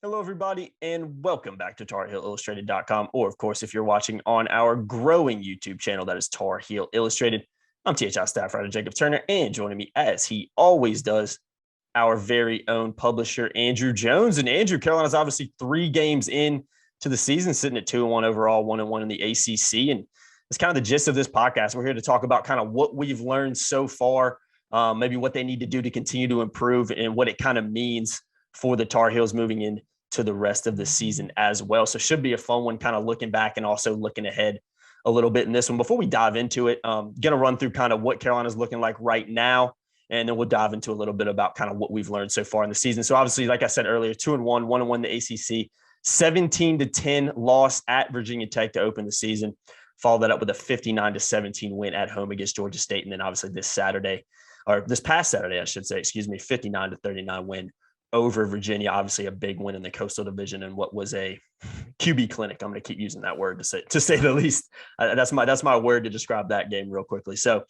Hello, everybody, and welcome back to TarHeelIllustrated.com. Or, of course, if you're watching on our growing YouTube channel, that is Tar Heel Illustrated. I'm THI staff writer Jacob Turner, and joining me, as he always does, our very own publisher, Andrew Jones. And Andrew, Carolina's obviously 3 games in to the season, sitting at 2-1 overall, 1-1 in the ACC. And it's kind of the gist of this podcast. We're here to talk about kind of what we've learned so far, maybe what they need to do to continue to improve, and what it kind of means for the Tar Heels moving in to the rest of the season as well. So should be a fun one, kind of looking back and also looking ahead a little bit in this one. Before we dive into it, going to run through kind of what Carolina's looking like right now, and then we'll dive into a little bit about kind of what we've learned so far in the season. So obviously, like I said earlier, 2-1, 1-1 the ACC, 17-10 loss at Virginia Tech to open the season. Follow that up with a 59-17 win at home against Georgia State. And then obviously this past Saturday, I should say, 59-39 win over Virginia. Obviously a big win in the Coastal Division and what was a QB clinic. I'm going to keep using that word to say the least. That's my word to describe that game real quickly. So,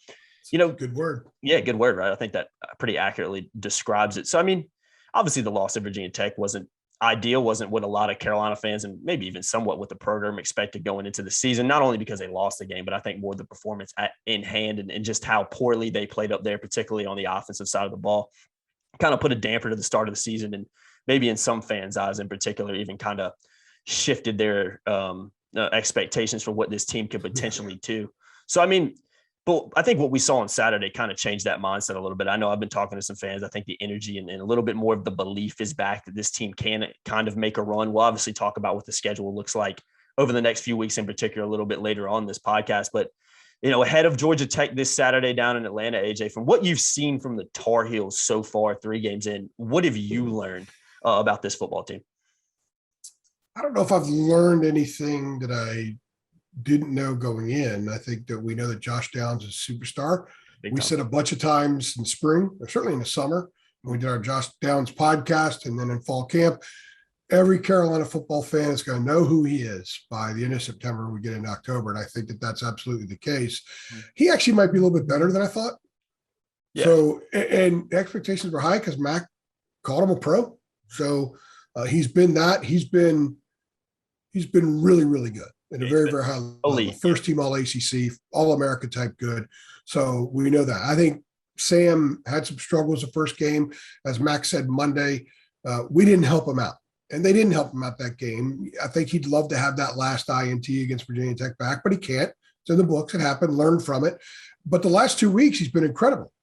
good word. Yeah, good word, right? I think that pretty accurately describes it. So, I mean, obviously the loss of Virginia Tech wasn't ideal, wasn't what a lot of Carolina fans and maybe even somewhat what the program expected going into the season, not only because they lost the game, but I think more the performance in hand and just how poorly they played up there, particularly on the offensive side of the ball. Kind of put a damper to the start of the season, and maybe in some fans' eyes in particular, even kind of shifted their expectations for what this team could potentially do. So, I mean, but I think what we saw on Saturday kind of changed that mindset a little bit. I know I've been talking to some fans. I think the energy and a little bit more of the belief is back that this team can kind of make a run. We'll obviously talk about what the schedule looks like over the next few weeks in particular a little bit later on this podcast. But ahead of Georgia Tech this Saturday down in Atlanta, AJ, from what you've seen from the Tar Heels so far, 3 games in, what have you learned about this football team? I don't know if I've learned anything that I didn't know going in. I think that we know that Josh Downs is a superstar. We said a bunch of times in spring, or certainly in the summer, when we did our Josh Downs podcast and then in fall camp, every Carolina football fan is going to know who he is by the end of September. We get into October, and I think that that's absolutely the case. He actually might be a little bit better than I thought. Yeah. So, and expectations were high because Mac called him a pro. So he's been that. He's been really, really good at a very, very high level. First team All ACC, All America type good. So we know that. I think Sam had some struggles the first game, as Mac said Monday. We didn't help him out. And they didn't help him out that game. I think he'd love to have that last INT against Virginia Tech back, but he can't. It's in the books. It happened. Learn from it. But the last 2 weeks, he's been incredible.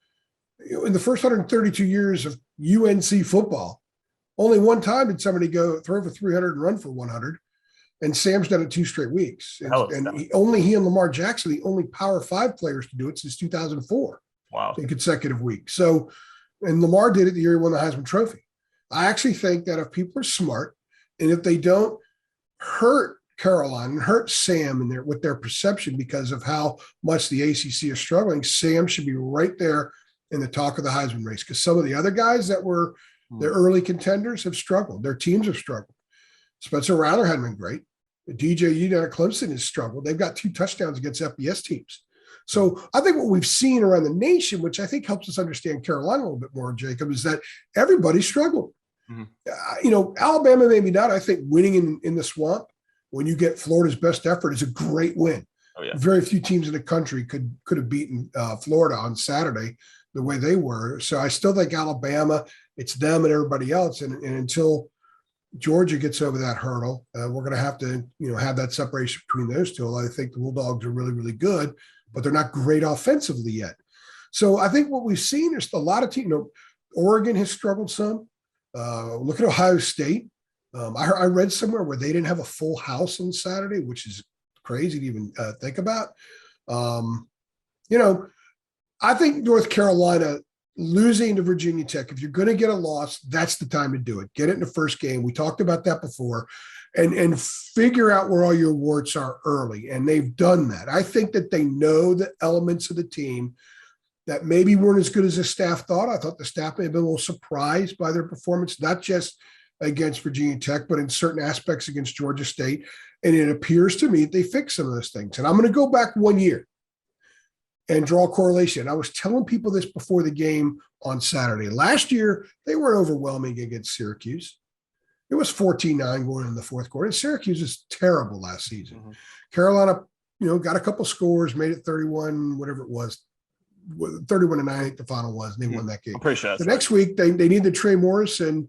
In the first 132 years of UNC football, only one time did somebody go throw for 300 and run for 100. And Sam's done it 2 straight weeks. And he and Lamar Jackson, the only Power 5 players to do it since 2004. Wow. In consecutive weeks. So, and Lamar did it the year he won the Heisman Trophy. I actually think that if people are smart and if they don't hurt Carolina and hurt Sam with their perception because of how much the ACC is struggling, Sam should be right there in the talk of the Heisman race, because some of the other guys that were the early contenders have struggled. Their teams have struggled. Spencer Rattler hadn't been great. DJU down at Clemson has struggled. They've got 2 touchdowns against FBS teams. So I think what we've seen around the nation, which I think helps us understand Carolina a little bit more, Jacob, is that everybody struggled. Alabama, maybe not. I think winning in the swamp when you get Florida's best effort is a great win. Oh, yeah. Very few teams in the country could have beaten Florida on Saturday the way they were. So I still think Alabama, it's them and everybody else. And until Georgia gets over that hurdle, we're going to have to, have that separation between those two. I think the Bulldogs are really, really good, but they're not great offensively yet. So I think what we've seen is a lot of teams. Oregon has struggled some. Look at Ohio State. I read somewhere where they didn't have a full house on Saturday, which is crazy to even think about. I think North Carolina losing to Virginia Tech, if you're going to get a loss, that's the time to do it. Get it in the first game. We talked about that before, and figure out where all your warts are early. And they've done that. I think that they know the elements of the team that maybe weren't as good as the staff thought. I thought the staff may have been a little surprised by their performance, not just against Virginia Tech, but in certain aspects against Georgia State. And it appears to me that they fixed some of those things. And I'm going to go back 1 year and draw a correlation. I was telling people this before the game on Saturday. Last year, they were overwhelming against Syracuse. It was 14-9 going in the fourth quarter. And Syracuse was terrible last season. Mm-hmm. Carolina, got a couple scores, made it 31, whatever it was, 31-9, I think the final was, and they won that game. I'm pretty sure that's the next week, they needed Trey Morrison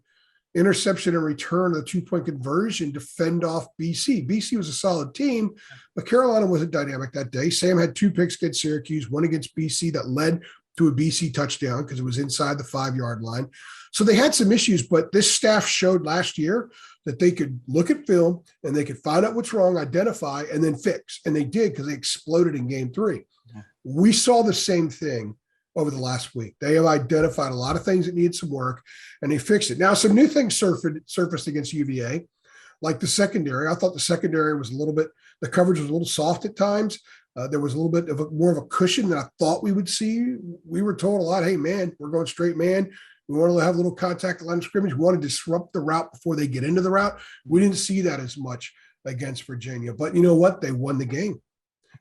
interception and return, the 2-point conversion to fend off BC. BC was a solid team, but Carolina wasn't dynamic that day. Sam had 2 picks against Syracuse, one against BC that led to a BC touchdown because it was inside the 5-yard line. So they had some issues, but this staff showed last year that they could look at film and they could find out what's wrong, identify, and then fix. And they did because they exploded in game 3. Yeah. We saw the same thing over the last week. They have identified a lot of things that need some work, and they fixed it. Now, some new things surfaced against UVA, like the secondary. I thought the secondary was the coverage was a little soft at times. There was a little bit of more of a cushion than I thought we would see. We were told a lot, hey, man, we're going straight man. We want to have a little contact at line of scrimmage. We want to disrupt the route before they get into the route. We didn't see that as much against Virginia. But you know what? They won the game.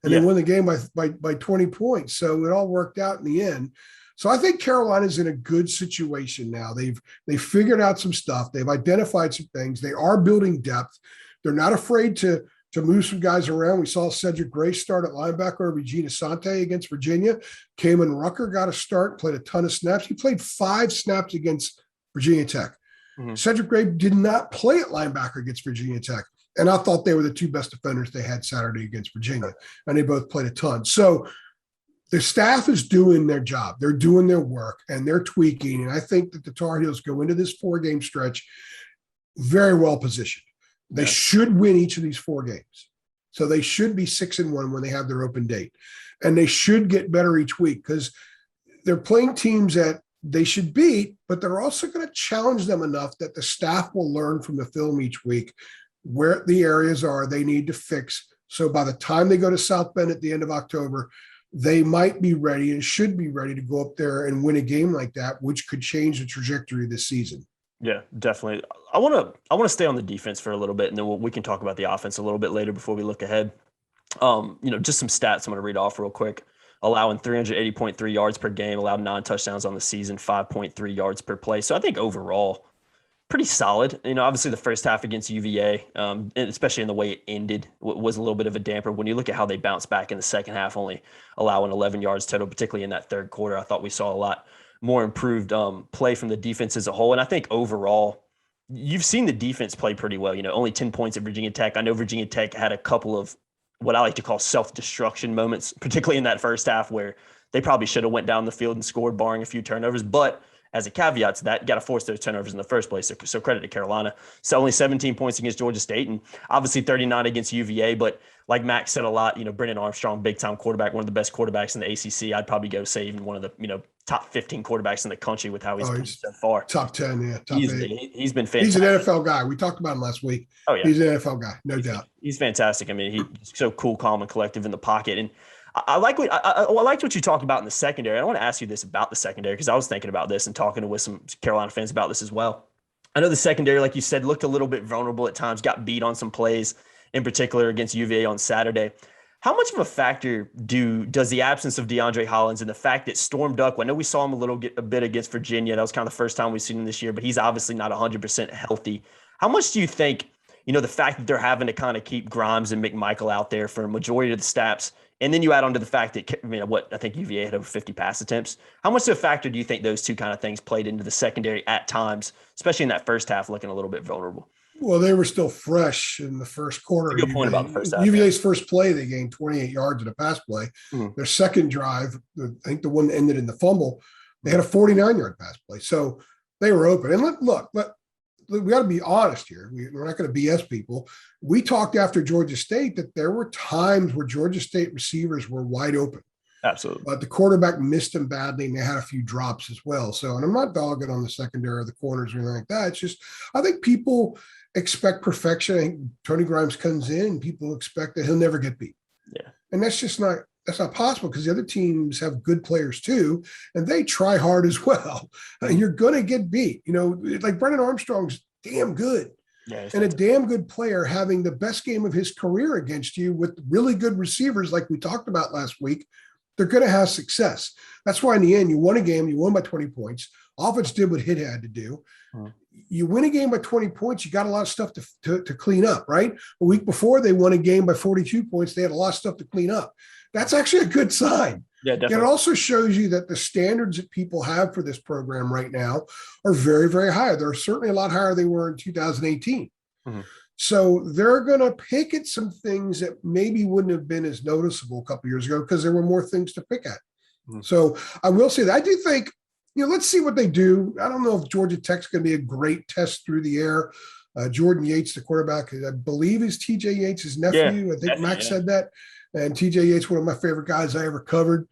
And they won the game by 20 points. So it all worked out in the end. So I think Carolina's in a good situation now. They've figured out some stuff. They've identified some things. They are building depth. They're not afraid to move some guys around. We saw Cedric Gray start at linebacker, Regina Sante against Virginia. Kamen Rucker got a start, played a ton of snaps. He played 5 snaps against Virginia Tech. Mm-hmm. Cedric Gray did not play at linebacker against Virginia Tech. And I thought they were the 2 best defenders they had Saturday against Virginia. And they both played a ton. So the staff is doing their job. They're doing their work, and they're tweaking. And I think that the Tar Heels go into this 4-game stretch very well positioned. They should win each of these 4 games. So they should be 6-1 when they have their open date. And they should get better each week because they're playing teams that they should beat, but they're also going to challenge them enough that the staff will learn from the film each week where the areas are they need to fix. So by the time they go to South Bend at the end of October, they might be ready and should be ready to go up there and win a game like that, which could change the trajectory of this season. Yeah, definitely. I want to stay on the defense for a little bit, and then we can talk about the offense a little bit later before we look ahead. Just some stats I'm going to read off real quick. Allowing 380.3 yards per game, allowed 9 touchdowns on the season, 5.3 yards per play. So I think overall, pretty solid. Obviously the first half against UVA, and especially in the way it ended, was a little bit of a damper. When you look at how they bounced back in the second half, only allowing 11 yards total, particularly in that third quarter, I thought we saw a lot more improved play from the defense as a whole. And I think overall, you've seen the defense play pretty well. Only 10 points at Virginia Tech. I know Virginia Tech had a couple of what I like to call self-destruction moments, particularly in that first half where they probably should have went down the field and scored, barring a few turnovers. But as a caveat to that, you got to force those turnovers in the first place. So credit to Carolina. So only 17 points against Georgia State and obviously 39 against UVA. But like Max said a lot, Brennan Armstrong, big-time quarterback, one of the best quarterbacks in the ACC. I'd probably go say even one of the, top 15 quarterbacks in the country with how he's played so far. Top 10, yeah. Top 8. He's been fantastic. He's an NFL guy. We talked about him last week. Oh, yeah. He's an NFL guy, no doubt. He's fantastic. He's so cool, calm, and collective in the pocket. And I liked what you talked about in the secondary. I want to ask you this about the secondary because I was thinking about this and talking with some Carolina fans about this as well. I know the secondary, like you said, looked a little bit vulnerable at times, got beat on some plays, in particular against UVA on Saturday. How much of a factor does the absence of DeAndre Hollins and the fact that Storm Duck, I know we saw him a bit against Virginia. That was kind of the first time we've seen him this year, but he's obviously not 100% healthy. How much do you think, the fact that they're having to kind of keep Grimes and McMichael out there for a majority of the snaps, and then you add on to the fact that, I think UVA had over 50 pass attempts. How much of a factor do you think those two kind of things played into the secondary at times, especially in that first half, looking a little bit vulnerable? Well, they were still fresh in the first quarter. Good point about the first half. UVA's first play, they gained 28 yards in a pass play. Mm-hmm. Their second drive, I think the one that ended in the fumble, they had a 49-yard pass play. So they were open. And we got to be honest here. We're not going to BS people. We talked after Georgia State that there were times where Georgia State receivers were wide open. Absolutely. But the quarterback missed them badly, and they had a few drops as well. So, and I'm not dogging on the secondary or the corners or anything like that. It's just, I think people expect perfection. I think Tony Grimes comes in and people expect that he'll never get beat. Yeah. And that's not possible because the other teams have good players too, and they try hard as well. And you're going to get beat. Like Brennan Armstrong's damn good. Yeah, and a damn good player having the best game of his career against you with really good receivers like we talked about last week, they're going to have success. That's why in the end, you won a game, you won by 20 points. Offense did what HIT had to do. You win a game by 20 points, you got a lot of stuff to clean up, right? A week before, they won a game by 42 points. They had a lot of stuff to clean up. That's actually a good sign. Yeah, definitely. And it also shows you that the standards that people have for this program right now are very, very high. They're certainly a lot higher than they were in 2018. Mm-hmm. So they're going to pick at some things that maybe wouldn't have been as noticeable a couple of years ago because there were more things to pick at. Mm-hmm. So I will say that I do think, let's see what they do. I don't know if Georgia Tech's going to be a great test through the air. Jordan Yates, the quarterback, I believe is TJ Yates' nephew. Yeah, I think Max said that. And TJ Yates, one of my favorite guys I ever covered.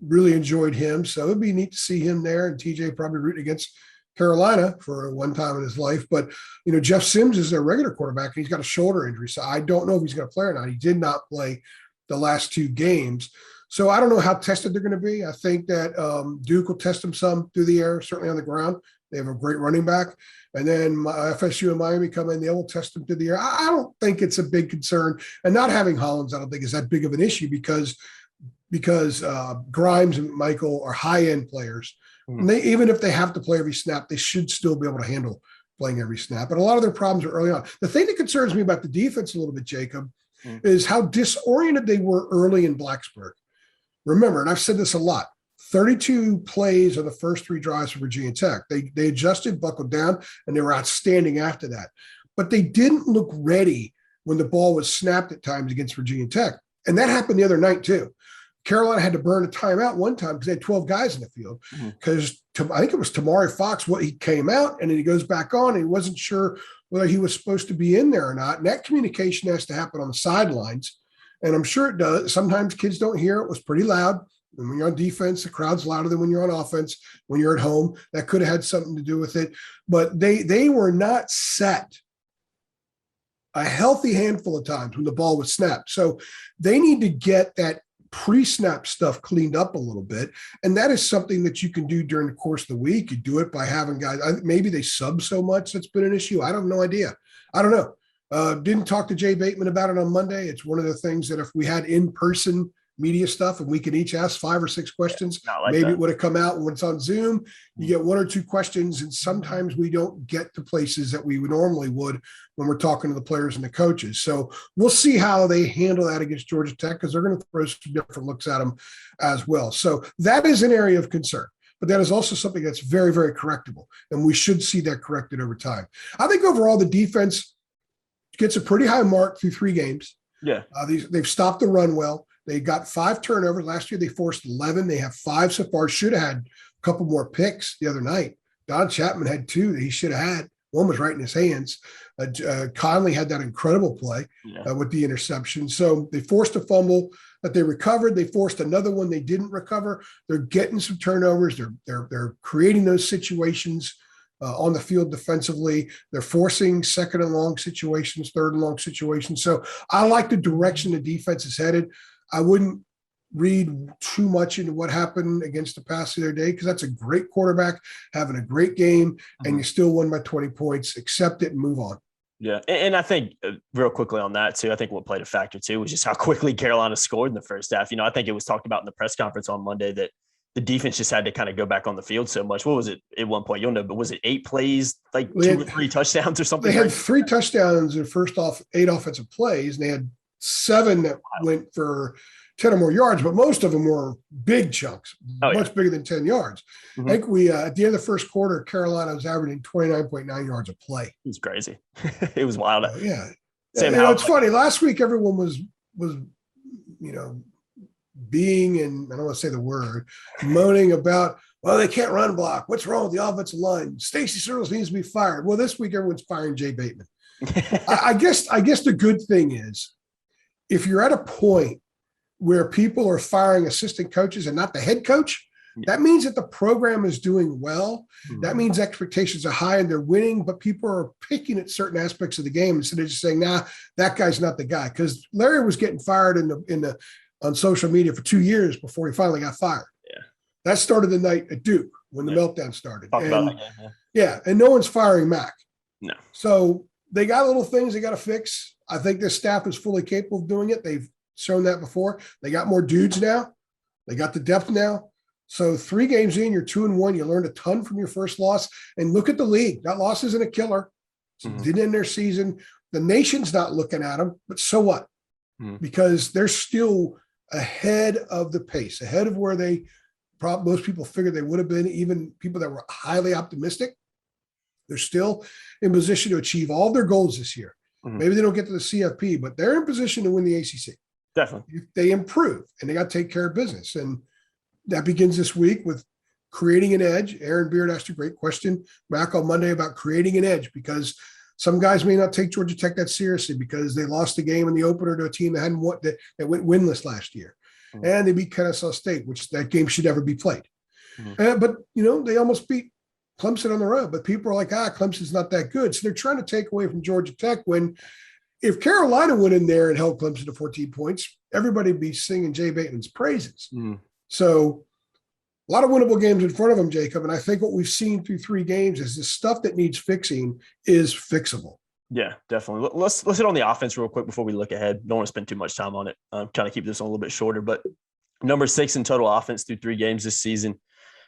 Really enjoyed him. So it'd be neat to see him there. And TJ probably rooting against Carolina for one time in his life. But, Jeff Sims is their regular quarterback, and he's got a shoulder injury. So I don't know if he's going to play or not. He did not play the last 2 games. So I don't know how tested they're going to be. I think that Duke will test them some through the air, certainly on the ground. They have a great running back. And then FSU and Miami come in, they will test them through the air. I don't think it's a big concern. And not having Hollins, I don't think is that big of an issue because Grimes and Michael are high-end players. And even if they have to play every snap, they should still be able to handle playing every snap. But a lot of their problems are early on. The thing that concerns me about the defense a little bit, Jacob, is how disoriented they were early in Blacksburg. Remember, and I've said this a lot, 32 plays on the first 3 drives for Virginia Tech. They adjusted, buckled down, and they were outstanding after that. But they didn't look ready when the ball was snapped at times against Virginia Tech. And that happened the other night too. Carolina had to burn a timeout one time because they had 12 guys in the field because I think it was Tamari Fox. He came out and then he goes back on and he wasn't sure whether he was supposed to be in there or not. And that communication has to happen on the sidelines. And I'm sure it does. Sometimes kids don't hear it. It was pretty loud. And when you're on defense, the crowd's louder than when you're on offense. When you're at home, that could have had something to do with it. But they were not set a healthy handful of times when the ball was snapped. So they need to get that pre-snap stuff cleaned up a little bit. And that is something that you can do during the course of the week. You do it by having guys, maybe they sub so much that's been an issue. I have no idea. I don't know. Didn't talk to Jay Bateman about it on Monday. It's one of the things that if we had in-person media stuff and we could each ask 5 or 6 questions, maybe it would have come out. When it's on Zoom, you get 1 or 2 questions, and sometimes we don't get to places that we would normally would when we're talking to the players and the coaches. So we'll see how they handle that against Georgia Tech because they're going to throw some different looks at them as well. So that is an area of concern. But that is also something that's very, very correctable, and we should see that corrected over time. I think overall the defense gets a pretty high mark through 3 games. Yeah. They've stopped the run well. They got 5 turnovers. Last year they forced 11. They have 5 so far. Should have had a couple more picks the other night. Don Chapman had 2 that he should have had. One was right in his hands. Conley had that incredible play with the interception. So they forced a fumble that they recovered. They forced another one they didn't recover. They're getting some turnovers. They're creating those situations on the field defensively. They're forcing 2nd and long situations, 3rd and long situations. So I like the direction the defense is headed. I wouldn't read too much into what happened against the Pass the other day because that's a great quarterback having a great game, and you still won by 20 points. Accept it and move on. Yeah, and I think real quickly on that too, I think what played a factor too was just how quickly Carolina scored in the first half. I think it was talked about in the press conference on Monday that the defense just had to kind of go back on the field so much. What was it at one point? You'll know, but was it 8 plays, like 2 or 3 touchdowns or something? They had 3 touchdowns in first off 8 offensive plays, and they had 7 that went for 10 or more yards, but most of them were big chunks, much bigger than 10 yards. I think we, at the end of the first quarter, Carolina was averaging 29.9 yards a play. It was crazy. It was wild. It's funny. Last week, everyone was, being, and I don't want to say the word, moaning about, well, they can't run block. What's wrong with the offensive line? Stacey Searles needs to be fired. Well, this week, everyone's firing Jay Bateman. I guess the good thing is, if you're at a point where people are firing assistant coaches and not the head coach, that means that the program is doing well. That means expectations are high and they're winning, but people are picking at certain aspects of the game instead of just saying, nah, that guy's not the guy. Because Larry was getting fired on social media for 2 years before he finally got fired. Yeah. That started the night at Duke when the meltdown started. And no one's firing Mac. No. So they got little things they got to fix. I think this staff is fully capable of doing it. They've shown that before. They got more dudes now. They got the depth now. So 3 games in, you're 2-1. You learned a ton from your first loss. And look at the league. That loss isn't a killer. So didn't end their season. The nation's not looking at them, but so what? Because they're still ahead of the pace, ahead of where most people figured they would have been, even people that were highly optimistic. They're still in position to achieve all their goals this year. Maybe they don't get to the CFP, but they're in position to win the ACC. Definitely. If they improve, and they got to take care of business. And that begins this week with creating an edge. Aaron Beard asked a great question back on Monday about creating an edge, because some guys may not take Georgia Tech that seriously because they lost the game in the opener to a team that hadn't won, that went winless last year. And they beat Kennesaw State, which that game should never be played. But, they almost beat Clemson on the road. But people are like, Clemson's not that good. So they're trying to take away from Georgia Tech, when if Carolina went in there and held Clemson to 14 points, everybody would be singing Jay Bateman's praises. So a lot of winnable games in front of them, Jacob. And I think what we've seen through 3 games is the stuff that needs fixing is fixable. Yeah, definitely. Let's hit on the offense real quick before we look ahead. Don't want to spend too much time on it. I'm trying to keep this on a little bit shorter, but number 6 in total offense through 3 games this season.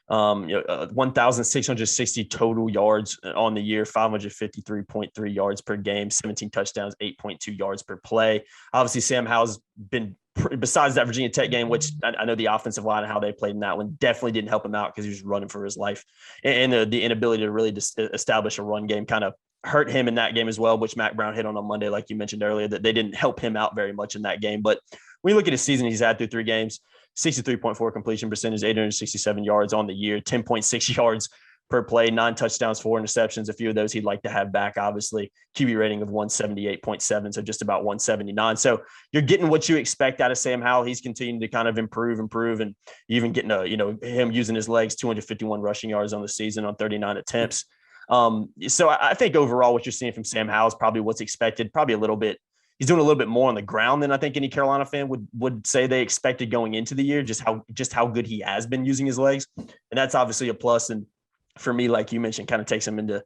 1,660 total yards on the year, 553.3 yards per game, 17 touchdowns, 8.2 yards per play. Obviously, Sam Howell's been, besides that Virginia Tech game, which I know the offensive line and how they played in that one definitely didn't help him out because he was running for his life. And the inability to really establish a run game kind of hurt him in that game as well, which Mac Brown hit on Monday, like you mentioned earlier, that they didn't help him out very much in that game. But when you look at his season he's had through 3 games, 63.4 completion percentage, 867 yards on the year, 10.6 yards per play, 9 touchdowns, 4 interceptions. A few of those he'd like to have back, obviously. QB rating of 178.7, so just about 179. So you're getting what you expect out of Sam Howell. He's continuing to kind of improve, and even getting him using his legs, 251 rushing yards on the season on 39 attempts. So I think overall what you're seeing from Sam Howell is probably what's expected, probably a little bit. He's doing a little bit more on the ground than I think any Carolina fan would say they expected going into the year, just how good he has been using his legs. And that's obviously a plus. And for me, like you mentioned, kind of takes him into,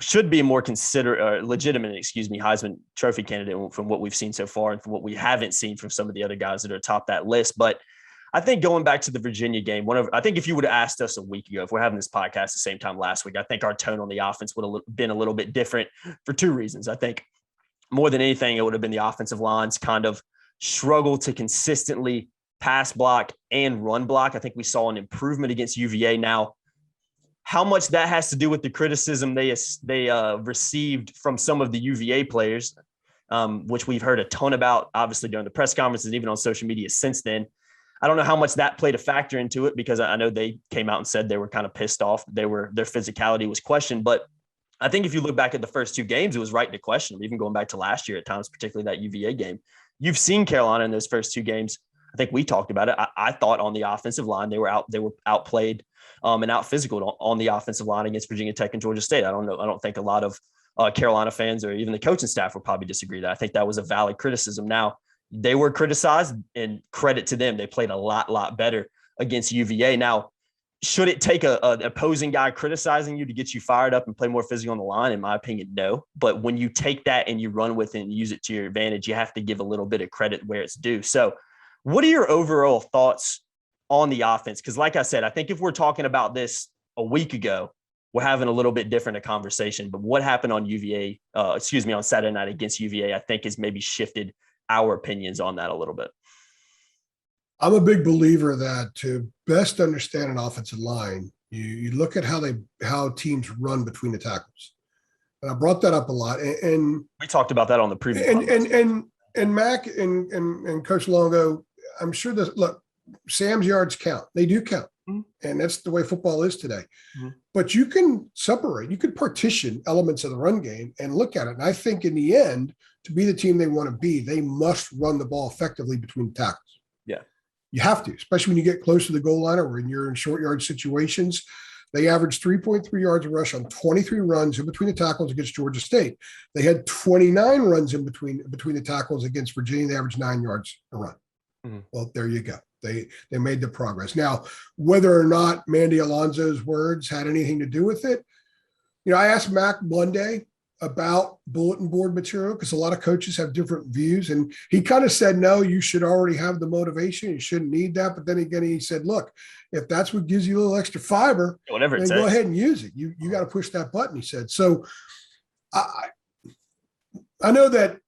should be a more legitimate Heisman Trophy candidate from what we've seen so far and from what we haven't seen from some of the other guys that are atop that list. But I think going back to the Virginia game, I think if you would have asked us a week ago, if we're having this podcast the same time last week, I think our tone on the offense would have been a little bit different for 2 reasons. I think more than anything, it would have been the offensive line's kind of struggle to consistently pass block and run block. I think we saw an improvement against UVA. Now, how much that has to do with the criticism they received from some of the UVA players, which we've heard a ton about, obviously, during the press conferences and even on social media since then. I don't know how much that played a factor into it, because I know they came out and said they were kind of pissed off. Their physicality was questioned. But I think if you look back at the first 2 games, it was right to question them, even going back to last year at times, particularly that UVA game. You've seen Carolina in those first 2 games. I think we talked about it. I thought on the offensive line, they were outplayed and out physical on the offensive line against Virginia Tech and Georgia State. I don't think a lot of Carolina fans or even the coaching staff would probably disagree that. I think that was a valid criticism. Now, they were criticized, and credit to them. They played a lot better against UVA. Now, should it take an opposing guy criticizing you to get you fired up and play more physical on the line? In my opinion, no. But when you take that and you run with it and use it to your advantage, you have to give a little bit of credit where it's due. So what are your overall thoughts on the offense? Because like I said, I think if we're talking about this a week ago, we're having a little bit different a conversation. But what happened on on Saturday night against UVA, I think has maybe shifted our opinions on that a little bit. I'm a big believer that to best understand an offensive line, you look at how teams run between the tackles. And I brought that up a lot. And we talked about that on the previous and Mac and Coach Longo, I'm sure look, Sam's yards count. They do count. Mm-hmm. And that's the way football is today. Mm-hmm. But you can partition elements of the run game and look at it. And I think in the end, to be the team they want to be, they must run the ball effectively between tackles. Yeah. You have to, especially when you get close to the goal line or when you're in short yard situations. They averaged 3.3 yards a rush on 23 runs in between the tackles against Georgia State. They had 29 runs in between the tackles against Virginia. They averaged 9 yards a run. Mm-hmm. Well, there you go. They made the progress. Now, whether or not Mandy Alonso's words had anything to do with it, I asked Mac Monday, about bulletin board material because a lot of coaches have different views. And he kind of said, no, you should already have the motivation. You shouldn't need that. But then again, he said, look, if that's what gives you a little extra fiber, whatever, then go ahead and use it. You got to push that button, he said. So I know that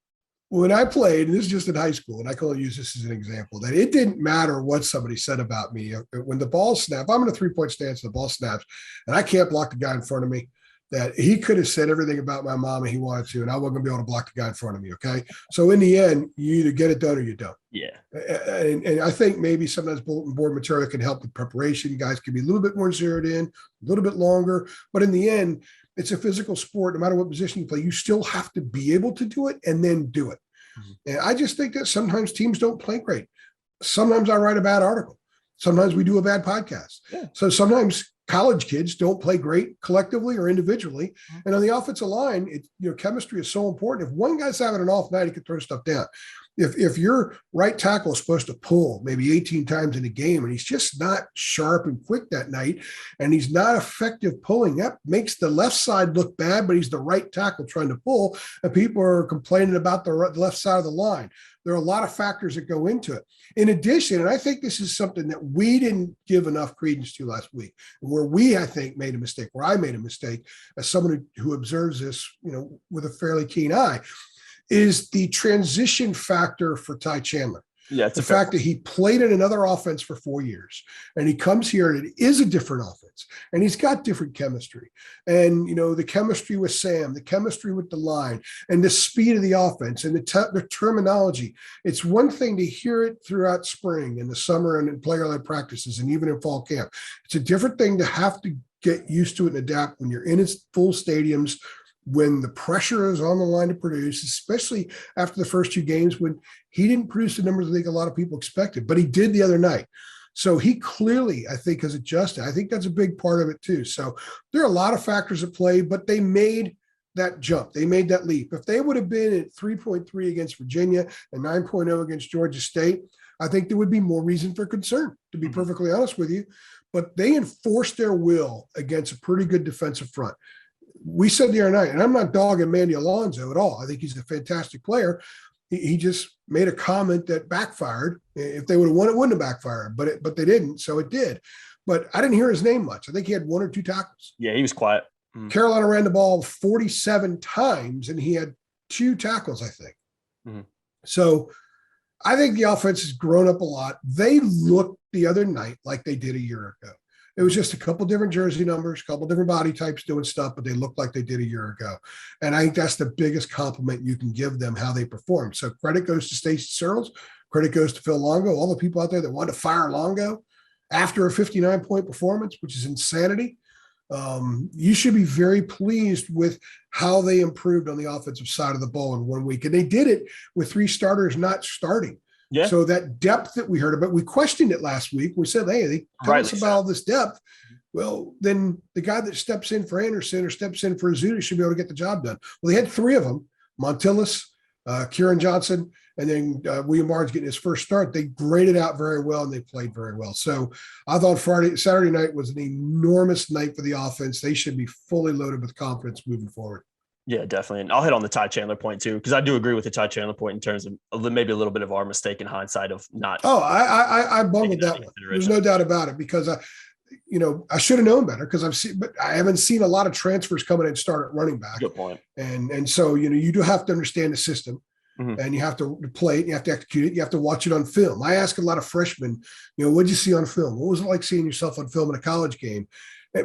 when I played, and this is just in high school, and I can only use this as an example, that it didn't matter what somebody said about me. When the ball snapped, I'm in a 3-point stance, and the ball snaps, and I can't block the guy in front of me, that he could have said everything about my mom and he wanted to, and I wasn't going to be able to block the guy in front of me, okay? So in the end, you either get it done or you don't. Yeah. And I think maybe sometimes bulletin board material can help with preparation. Guys can be a little bit more zeroed in, a little bit longer, but in the end, it's a physical sport. No matter what position you play, you still have to be able to do it and then do it. Mm-hmm. And I just think that sometimes teams don't play great. Sometimes I write a bad article. Sometimes we do a bad podcast. Yeah. So sometimes college kids don't play great collectively or individually. And on the offensive line, chemistry is so important. If one guy's having an off night, he can throw stuff down. If your right tackle is supposed to pull maybe 18 times in a game and he's just not sharp and quick that night, and he's not effective pulling, that makes the left side look bad, but he's the right tackle trying to pull, and people are complaining about the left side of the line. There are a lot of factors that go into it. In addition, and I think this is something that we didn't give enough credence to last week, where I think, made a mistake, where I made a mistake as someone who observes this, with a fairly keen eye, is the transition factor for Ty Chandler. Yeah, the fact that he played in another offense for 4 years and he comes here and it is a different offense and he's got different chemistry and, the chemistry with Sam, the chemistry with the line and the speed of the offense and the terminology. It's one thing to hear it throughout spring and the summer and in player-led practices and even in fall camp. It's a different thing to have to get used to it and adapt when you're in its full stadiums, when the pressure is on the line to produce, especially after the first 2 games when he didn't produce the numbers I think a lot of people expected, but he did the other night. So he clearly, I think, has adjusted. I think that's a big part of it too. So there are a lot of factors at play, but they made that jump. They made that leap. If they would have been at 3.3 against Virginia and 9.0 against Georgia State, I think there would be more reason for concern, to be perfectly honest with you. But they enforced their will against a pretty good defensive front. We said the other night, and I'm not dogging Manny Alonso at all. I think he's a fantastic player. He just made a comment that backfired. If they would have won, it wouldn't have backfired, but they didn't, so it did. But I didn't hear his name much. I think he had 1 or 2 tackles. Yeah, he was quiet. Carolina ran the ball 47 times, and he had 2 tackles, I think. So I think the offense has grown up a lot. They looked the other night like they did a year ago. It was just a couple different jersey numbers, a couple different body types doing stuff, but they looked like they did a year ago. And I think that's the biggest compliment you can give them, how they perform. So credit goes to Stacey Searles. Credit goes to Phil Longo, all the people out there that wanted to fire Longo after a 59-point performance, which is insanity. You should be very pleased with how they improved on the offensive side of the ball in 1 week. And they did it with 3 starters not starting. Yeah. So that depth that we heard about, we questioned it last week. We said, hey, they tell us about all this depth. Well, then the guy that steps in for Anderson or steps in for Azuda should be able to get the job done. Well, they had 3 of them, Montilus, Kieran Johnson, and then William Barnes getting his first start. They graded out very well and they played very well. So I thought Saturday night was an enormous night for the offense. They should be fully loaded with confidence moving forward. Yeah, definitely. And I'll hit on the Ty Chandler point too, because I do agree with the Ty Chandler point in terms of maybe a little bit of our mistake in hindsight of not. Oh, I bungled that one. There's no doubt about it, because I should have known better, because but I haven't seen a lot of transfers coming in and start at running back. Good point. And so, you do have to understand the system. And you have to play it, you have to execute it, you have to watch it on film. I ask a lot of freshmen, what did you see on film? What was it like seeing yourself on film in a college game?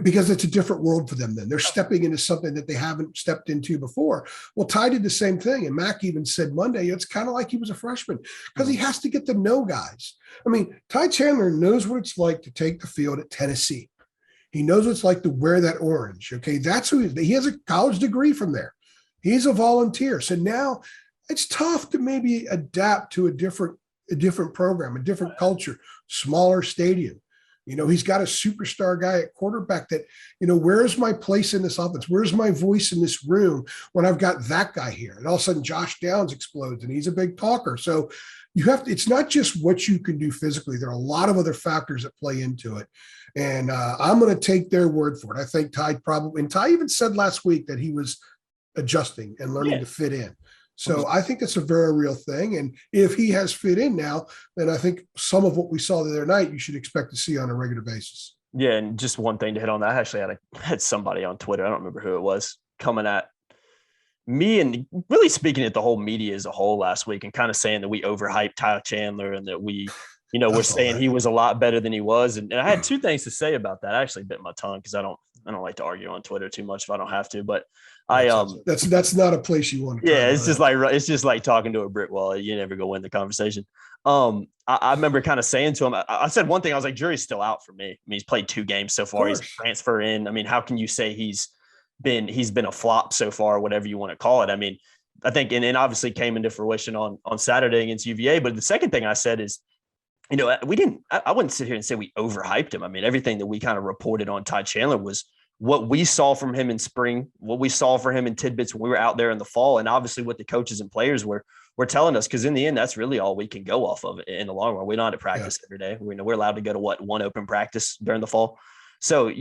Because it's a different world for them then. They're stepping into something that they haven't stepped into before. Well, Ty did the same thing. And Mac even said Monday, it's kind of like he was a freshman, because he has to get to know guys. I mean, Ty Chandler knows what it's like to take the field at Tennessee. He knows what it's like to wear that orange. Okay, that's who he has a college degree from there. He's a volunteer. So now it's tough to maybe adapt to a different program, a different culture, smaller stadium. He's got a superstar guy at quarterback that, where's my place in this offense? Where's my voice in this room when I've got that guy here? And all of a sudden Josh Downs explodes and he's a big talker. So it's not just what you can do physically. There are a lot of other factors that play into it. And I'm going to take their word for it. I think Ty even said last week that he was adjusting and learning to fit in. So 100%. I think it's a very real thing. And if he has fit in now, then I think some of what we saw the other night, you should expect to see on a regular basis. Yeah, and just one thing to hit on that, I actually had somebody on Twitter, I don't remember who it was, coming at me and really speaking at the whole media as a whole last week and kind of saying that we overhyped Tyler Chandler and that we're saying he was a lot better than he was. And I had two things to say about that. I actually bit my tongue because I don't like to argue on Twitter too much if I don't have to. But that's not a place you want to. Yeah, it's just like talking to a brick wall. You never go win the conversation. I remember kind of saying to him, I said one thing. I was like, jury's still out for me. I mean, he's played 2 games so far. He's a transfer in. I mean, how can you say he's been a flop so far, whatever you want to call it? I mean, I think, and obviously came into fruition on Saturday against UVA. But the second thing I said is, I wouldn't sit here and say we overhyped him. I mean, everything that we kind of reported on THI Chandler was what we saw from him in spring, what we saw for him in tidbits when we were out there in the fall, and obviously what the coaches and players were telling us, because in the end, that's really all we can go off of in the long run. We're not at practice every day. We're allowed to go to one open practice during the fall. So,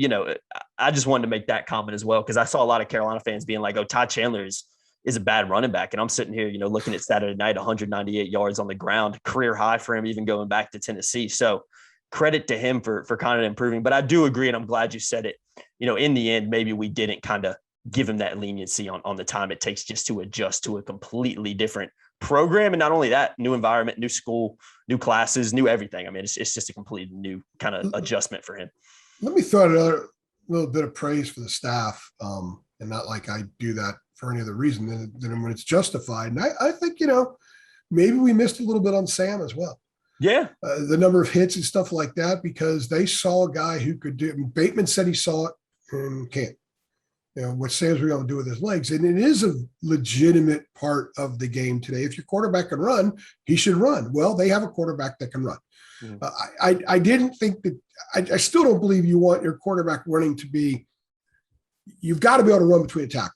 I just wanted to make that comment as well, because I saw a lot of Carolina fans being like, oh, THI Chandler is a bad running back. And I'm sitting here, looking at Saturday night, 198 yards on the ground, career high for him, even going back to Tennessee. So credit to him for kind of improving. But I do agree, and I'm glad you said it. In the end, maybe we didn't kind of give him that leniency on the time it takes just to adjust to a completely different program. And not only that, new environment, new school, new classes, new everything. I mean, it's just a completely new kind of adjustment for him. Let me throw another little bit of praise for the staff, and not like I do that for any other reason than when it's justified. And I think, maybe we missed a little bit on Sam as well. Yeah. The number of hits and stuff like that, because they saw a guy who could do it. I mean, Bateman said he saw it in camp. What Sam's going to do with his legs. And it is a legitimate part of the game today. If your quarterback can run, he should run. Well, they have a quarterback that can run. Mm-hmm. I didn't think that – I still don't believe you want your quarterback running to be – you've got to be able to run between the tackles.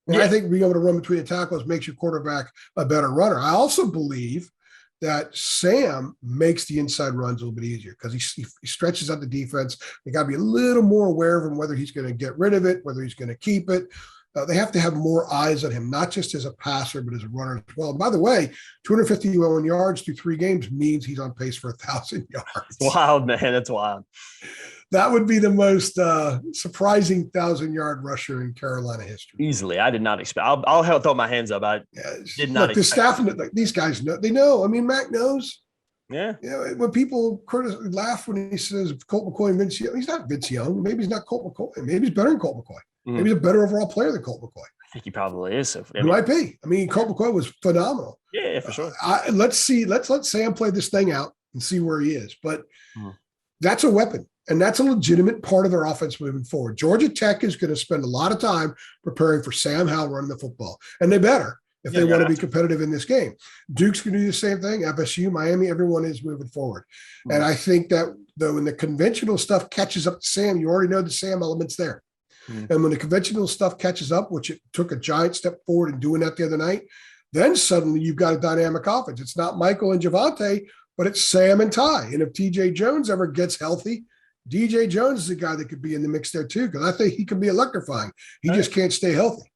And I think being able to run between the tackles makes your quarterback a better runner. I also believe that Sam makes the inside runs a little bit easier because he stretches out the defense. They got to be a little more aware of him, whether he's going to get rid of it, whether he's going to keep it. They have to have more eyes on him, not just as a passer, but as a runner as well. And by the way, 251 yards through 3 games means he's on pace for 1,000 yards. Wild, man. That's wild. That would be the most surprising 1,000-yard rusher in Carolina history. Easily. I did not expect. I'll throw my hands up. I did not expect. The staff, these guys know. They know. I mean, Mac knows. Yeah. When people laugh when he says Colt McCoy and Vince Young, he's not Vince Young. Maybe he's not Colt McCoy. Maybe he's better than Colt McCoy. Maybe he's a better overall player than Colt McCoy. I think he probably is. So, he might be. I mean, Colt McCoy was phenomenal. Yeah, for sure. Let's let Sam play this thing out and see where he is. But that's a weapon. And that's a legitimate part of their offense moving forward. Georgia Tech is going to spend a lot of time preparing for Sam Howell running the football. And they better if they want to be competitive in this game. Duke's going to do the same thing. FSU, Miami, everyone is moving forward. And I think that, though, when the conventional stuff catches up to Sam, you already know the Sam element's there. And when the conventional stuff catches up, which it took a giant step forward in doing that the other night, then suddenly you've got a dynamic offense. It's not Michael and Javonte, but it's Sam and Ty. And if TJ Jones ever gets healthy, DJ Jones is a guy that could be in the mix there too, because I think he can be electrifying. He just can't stay healthy.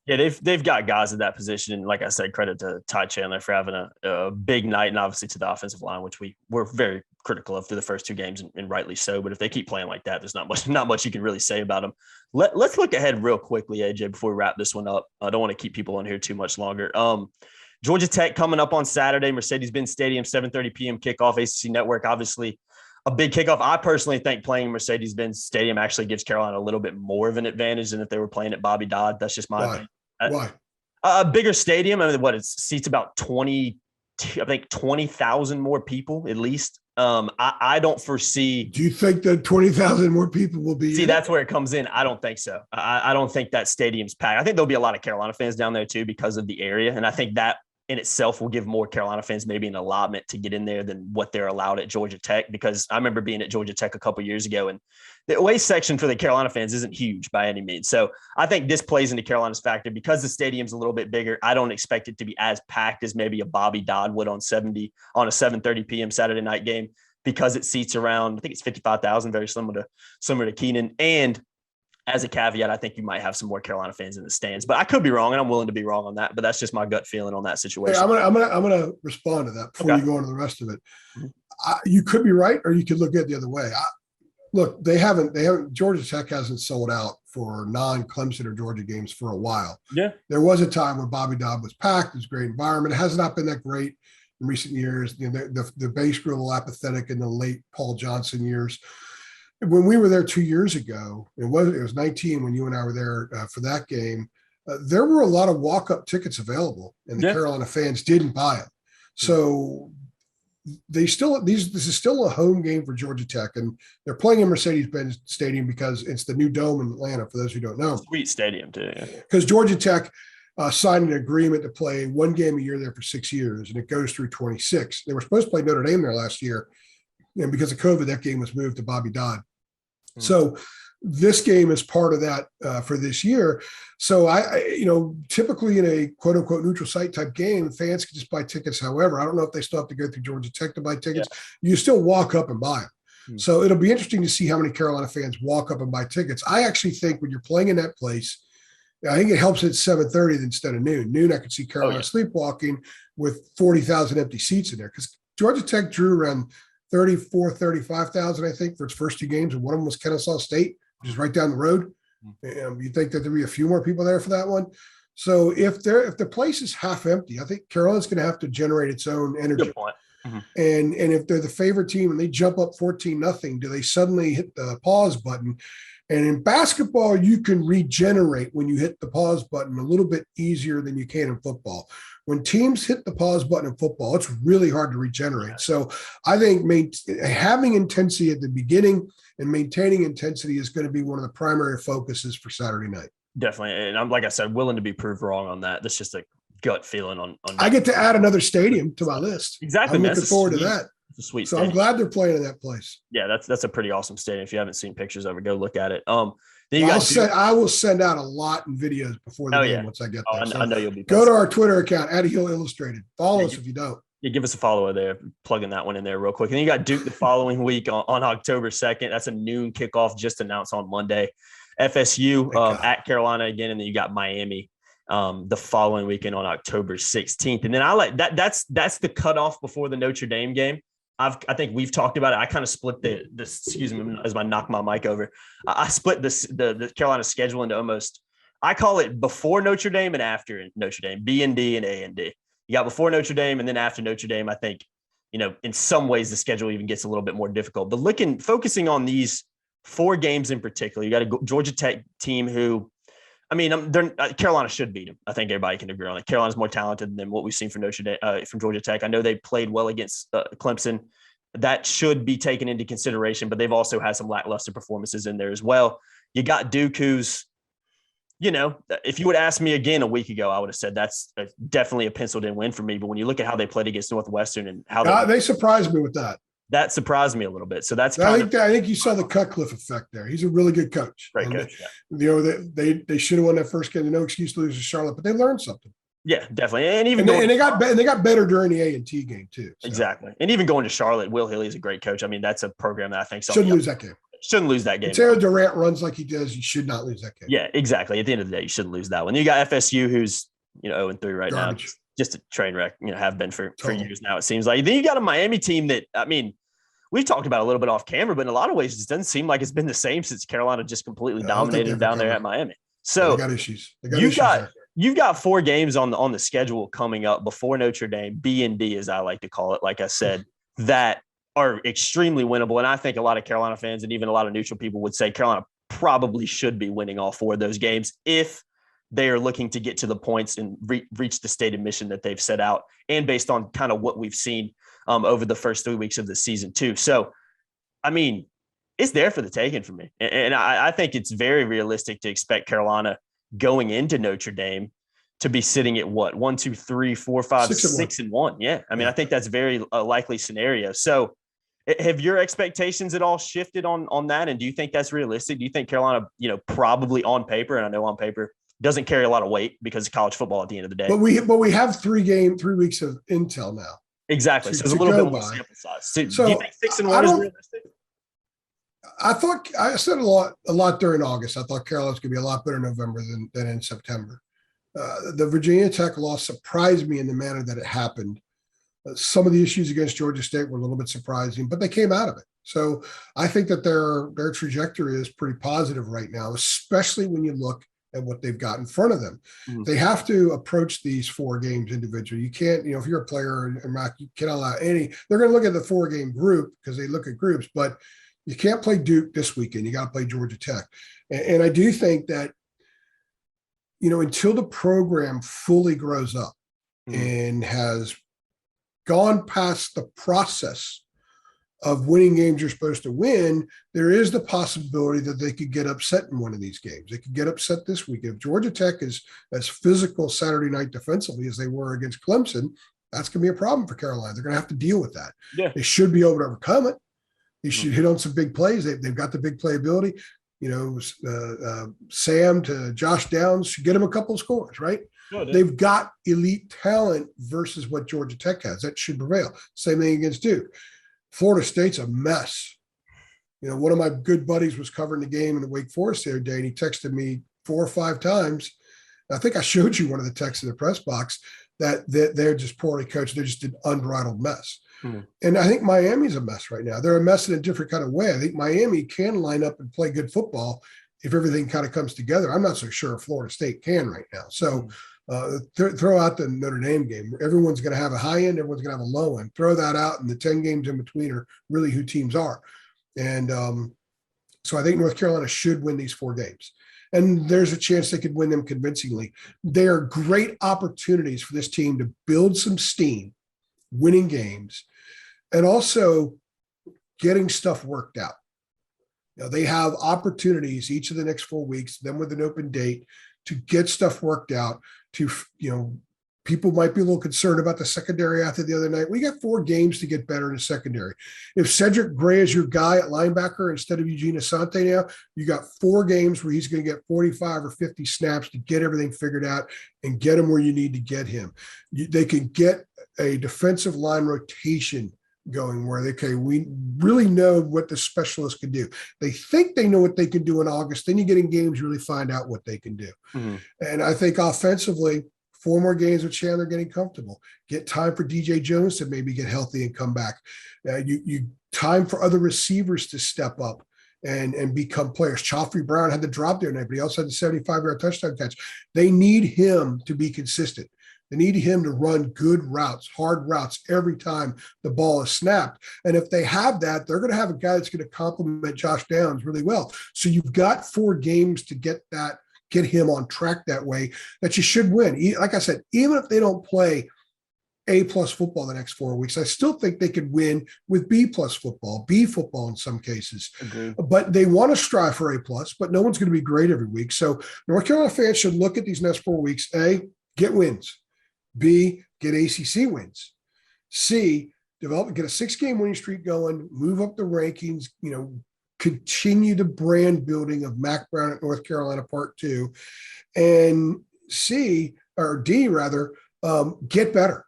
Yeah, they've got guys at that position. And like I said, credit to THI Chandler for having a big night, and obviously to the offensive line, which we were very critical of through the first 2 games, and rightly so. But if they keep playing like that, there's not much you can really say about them. Let's look ahead real quickly, AJ, before we wrap this one up. I don't want to keep people on here too much longer. Georgia Tech coming up on Saturday, Mercedes-Benz Stadium, 7:30 p.m. kickoff, ACC Network, obviously a big kickoff. I personally think playing Mercedes-Benz Stadium actually gives Carolina a little bit more of an advantage than if they were playing at Bobby Dodd. That's just my opinion. Why? A bigger stadium. I mean, it seats about 20,000 more people at least. I don't foresee. Do you think that 20,000 more people will be? See, that's where it comes in. I don't think so. I don't think that stadium's packed. I think there'll be a lot of Carolina fans down there too because of the area. And I think that in itself will give more Carolina fans maybe an allotment to get in there than what they're allowed at Georgia Tech. Because I remember being at Georgia Tech a couple of years ago, and the away section for the Carolina fans isn't huge by any means. So I think this plays into Carolina's factor because the stadium's a little bit bigger. I don't expect it to be as packed as maybe a Bobby Dodd would on a 7:30 p.m. Saturday night game, because it seats around, I think it's 55,000, very similar to Keenan. And as a caveat, I think you might have some more Carolina fans in the stands, but I could be wrong, and I'm willing to be wrong on that. But that's just my gut feeling on that situation. Hey, I'm gonna respond to that before you go into the rest of it. You could be right, or you could look at it the other way. Look, they haven't. Georgia Tech hasn't sold out for non-Clemson or Georgia games for a while. Yeah, there was a time when Bobby Dodd was packed. It was a great environment. It has not been that great in recent years. The base grew a little apathetic in the late Paul Johnson years. When we were there 2 years ago, it was 19 when you and I were there for that game. There were a lot of walk-up tickets available, and the Carolina fans didn't buy them. So this is still a home game for Georgia Tech, and they're playing in Mercedes-Benz Stadium because it's the new dome in Atlanta. For those who don't know, sweet stadium too. Because Georgia Tech signed an agreement to play one game a year there for 6 years, and it goes through 26. They were supposed to play Notre Dame there last year, and because of COVID, that game was moved to Bobby Dodd. So this game is part of that for this year. So typically in a quote unquote neutral site type game, fans can just buy tickets. However, I don't know if they still have to go through Georgia Tech to buy tickets. Yeah. You still walk up and buy them. So it'll be interesting to see how many Carolina fans walk up and buy tickets. I actually think when you're playing in that place, I think it helps at 7:30 instead of noon. Noon, I could see Carolina sleepwalking with 40,000 empty seats in there, because Georgia Tech drew around 35,000, I think, for its first two games, and one of them was Kennesaw State, which is right down the road. You think that there'd be a few more people there for that one? So if the place is half empty, I think Carolina's going to have to generate its own energy. Good point. And if they're the favorite team and they jump up 14-0, do they suddenly hit the pause button? And in basketball, you can regenerate when you hit the pause button a little bit easier than you can in football. When teams hit the pause button in football, it's really hard to regenerate. So I think having intensity at the beginning and maintaining intensity is going to be one of the primary focuses for Saturday night. Definitely. And I'm, like I said, willing to be proved wrong on that. That's just a gut feeling on I get to add another stadium to my list. Exactly. I'm looking forward to that. It's a sweet so stadium. I'm glad they're playing in that place. Yeah, that's a pretty awesome stadium. If you haven't seen pictures of it, go look at it. I will send out a lot in videos before the game once I get there. I know you'll be. Go to our Twitter account, @Hill Illustrated. Follow us if you don't. Yeah, give us a follow there. Plugging that one in there real quick. And then you got Duke the following week on October 2nd. That's a noon kickoff, just announced on Monday. FSU at Carolina again, and then you got Miami the following weekend on October 16th. And then I like that. That's the cutoff before the Notre Dame game. I think we've talked about it. I kind of split the excuse me as I knock my mic over. I split the Carolina schedule into almost, I call it before Notre Dame and after Notre Dame, B and D and A and D. You got before Notre Dame and then after Notre Dame. I think, in some ways the schedule even gets a little bit more difficult. But focusing on these 4 games in particular, you got a Georgia Tech team who, Carolina should beat them. I think everybody can agree on it. Carolina's more talented than what we've seen from from Georgia Tech. I know they played well against Clemson. That should be taken into consideration, but they've also had some lackluster performances in there as well. You got Duke, who's, if you would ask me again a week ago, I would have said that's definitely a penciled-in win for me. But when you look at how they played against Northwestern and how they surprised me with that. That surprised me a little bit. So that's I think you saw the Cutcliffe effect there. He's a really good coach. Great coach. They should have won that first game. No excuse to lose to Charlotte, but they learned something. Yeah, definitely. And they got better during the A&T game too. So. Exactly. And even going to Charlotte, Will Hilly is a great coach. I mean, that's a program that I think shouldn't lose that game. Shouldn't lose that game. Until Durant runs like he does, you should not lose that game. Yeah, exactly. At the end of the day, you shouldn't lose that one. Then you got FSU, who's 0-3 right Garbage. now. Just a train wreck. Have been for years now. It seems like. Then you got a Miami team that we've talked about a little bit off camera, but in a lot of ways, it just doesn't seem like it's been the same since Carolina just completely dominated down there at Miami. So they got issues. You've got 4 games on the schedule coming up before Notre Dame, B and D, as I like to call it. Like I said, that are extremely winnable. And I think a lot of Carolina fans and even a lot of neutral people would say Carolina probably should be winning all 4 of those games if they are looking to get to the points and reach the stated mission that they've set out, and based on kind of what we've seen over the first 3 weeks of the season too. So, it's there for the taking for me. And I think it's very realistic to expect Carolina going into Notre Dame to be sitting at what? 1, 2, 3, 4, 5, 6-1. Yeah. I think that's very likely scenario. So have your expectations at all shifted on that? And do you think that's realistic? Do you think Carolina, probably on paper, and I know on paper doesn't carry a lot of weight because of college football at the end of the day. But we have 3 weeks of intel now. Exactly. So there's a little bit more sample size. So do you think 6-1 is realistic? I thought I said a lot during August. I thought Carolina's going to be a lot better in November than in September. The Virginia Tech loss surprised me in the manner that it happened. Some of the issues against Georgia State were a little bit surprising, but they came out of it. So I think that their trajectory is pretty positive right now, especially when you look at what they've got in front of them. Mm-hmm. They have to approach these 4 games individually. You can't, if you're a player and you can't allow any. They're going to look at the 4-game group because they look at groups, but you can't play Duke this weekend. You got to play Georgia Tech, and I do think that until the program fully grows up and has gone past the process of winning games you're supposed to win, there is the possibility that they could get upset in one of these games. They could get upset this week. If Georgia Tech is as physical Saturday night defensively as they were against Clemson, that's going to be a problem for Carolina. They're going to have to deal with that. Yeah. They should be able to overcome it. They should hit on some big plays. They've got the big playability. Sam to Josh Downs should get him a couple of scores, right? No, they've got elite talent versus what Georgia Tech has. That should prevail. Same thing against Duke. Florida State's a mess. One of my good buddies was covering the game in the Wake Forest the other day, and he texted me 4 or 5 times. I think I showed you one of the texts in the press box that they're just poorly coached. They're just an unbridled mess. Mm-hmm. And I think Miami's a mess right now. They're a mess in a different kind of way. I think Miami can line up and play good football if everything kind of comes together. I'm not so sure Florida State can right now. So throw out the Notre Dame game. Everyone's going to have a high end. Everyone's going to have a low end. Throw that out, and the 10 games in between are really who teams are. And so I think North Carolina should win these 4 games. And there's a chance they could win them convincingly. They are great opportunities for this team to build some steam, winning games, and also getting stuff worked out. They have opportunities each of the next 4 weeks, then with an open date, to get stuff worked out. People might be a little concerned about the secondary after the other night. We got 4 games to get better in the secondary. If Cedric Gray is your guy at linebacker instead of Eugene Asante now, you got 4 games where he's going to get 45 or 50 snaps to get everything figured out and get him where you need to get him. They can get a defensive line rotation going where we really know what the specialists can do. They think they know what they can do in August. Then you get in games, you really find out what they can do. Mm-hmm. And I think offensively, 4 more games with Chandler getting comfortable. Get time for DJ Jones to maybe get healthy and come back. You time for other receivers to step up and become players. Joffrey Brown had the drop there tonight, but he also had the 75-yard touchdown catch. They need him to be consistent. They need him to run good routes, hard routes every time the ball is snapped. And if they have that, they're going to have a guy that's going to complement Josh Downs really well. So you've got 4 games to get him on track that way that you should win. Like I said, even if they don't play A-plus football the next 4 weeks, I still think they could win with B-plus football, B football in some cases. Agreed. But they want to strive for A-plus, but no one's going to be great every week. So North Carolina fans should look at these next 4 weeks. A, get wins. B, get ACC wins. C, get a 6-game winning streak going, move up the rankings, continue the brand building of Mac Brown at North Carolina Part 2. And D, get better.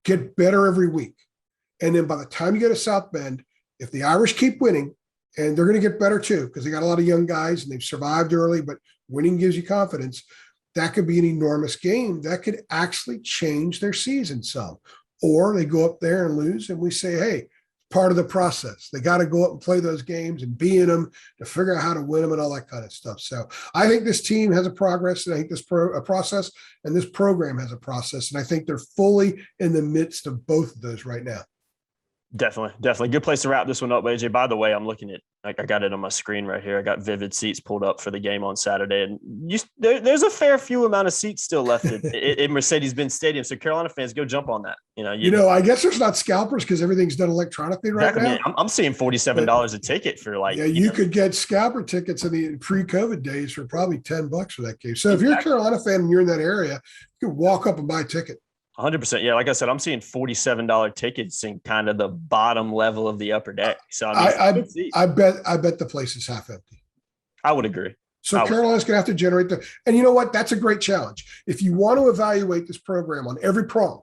Get better every week. And then by the time you go to South Bend, if the Irish keep winning, and they're going to get better too, because they got a lot of young guys and they've survived early, but winning gives you confidence. That could be an enormous game that could actually change their season some. Or they go up there and lose, and we say, hey, part of the process. They got to go up and play those games and be in them to figure out how to win them and all that kind of stuff. So I think this team has a progress, and I think this process, and this program has a process, and I think they're fully in the midst of both of those right now. Definitely. Good place to wrap this one up, AJ. By the way, I'm looking at, I got it on my screen right here. I got Vivid seats pulled up for the game on Saturday, and there's a fair few amount of seats still left in Mercedes-Benz Stadium. So Carolina fans, go jump on that. I guess there's not scalpers because everything's done electronically right now. I'm seeing $47 a ticket for you could get scalper tickets in the pre-COVID days for probably $10 for that game. So if you're a Carolina fan and you're in that area, you can walk up and buy a ticket. 100%. Yeah. Like I said, I'm seeing $47 tickets in kind of the bottom level of the upper deck. So I bet the place is half empty. I would agree. So Carolina's going to have to generate and you know what? That's a great challenge. If you want to evaluate this program on every prong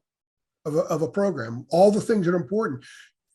of a program, all the things that are important,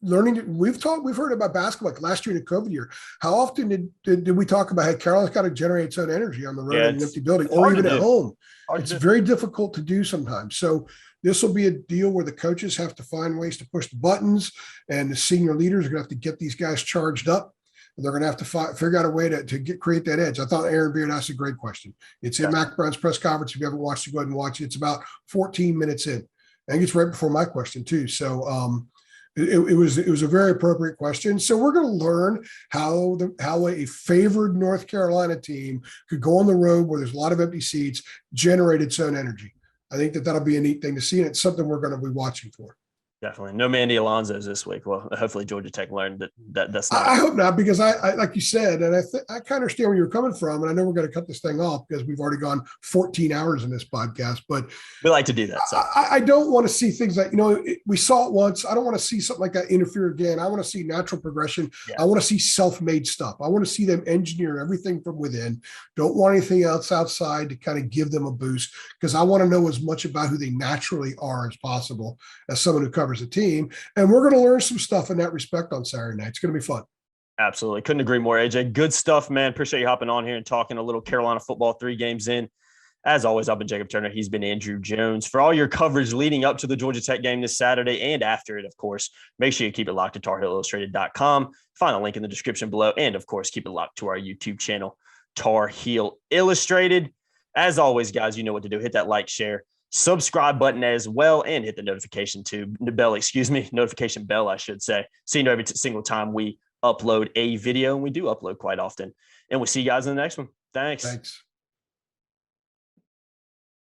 we've heard about basketball like last year in the COVID year. How often did we talk about, hey, Carolina's got to generate its own energy on the road in an empty building or even at home? It's very difficult to do sometimes. So this will be a deal where the coaches have to find ways to push the buttons, and the senior leaders are going to have to get these guys charged up. And they're going to have to figure out a way to create that edge. I thought Aaron Beard asked a great question. It's in Mac Brown's press conference. If you haven't watched it, go ahead and watch it. It's about 14 minutes in. I think it's right before my question too. So it was a very appropriate question. So we're going to learn how a favored North Carolina team could go on the road where there's a lot of empty seats, generate its own energy. I think that'll be a neat thing to see, and it's something we're going to be watching for. Definitely. No Mandy Alonzo's this week. Well, hopefully Georgia Tech learned that's not. I hope not, because I like you said, and I kind of understand where you're coming from, and I know we're going to cut this thing off because we've already gone 14 hours in this podcast, but we like to do that. So. I don't want to see things like, we saw it once. I don't want to see something like that interfere again. I want to see natural progression. Yeah. I want to see self-made stuff. I want to see them engineer everything from within. Don't want anything else outside to kind of give them a boost, because I want to know as much about who they naturally are as possible as someone who covers a team. And we're going to learn some stuff in that respect on Saturday night. It's going to be fun. Absolutely. Couldn't agree more, AJ. Good stuff, man. Appreciate you hopping on here and talking a little Carolina football 3 games in. As always, I've been Jacob Turner. He's been Andrew Jones. For all your coverage leading up to the Georgia Tech game this Saturday and after it, of course, make sure you keep it locked to TarHeelIllustrated.com. Find a link in the description below. And, of course, keep it locked to our YouTube channel, Tar Heel Illustrated. As always, guys, you know what to do. Hit that like, share, subscribe button as well, and hit the notification bell, I should say. So you know every single time we upload a video, and we do upload quite often. And we'll see you guys in the next one. Thanks.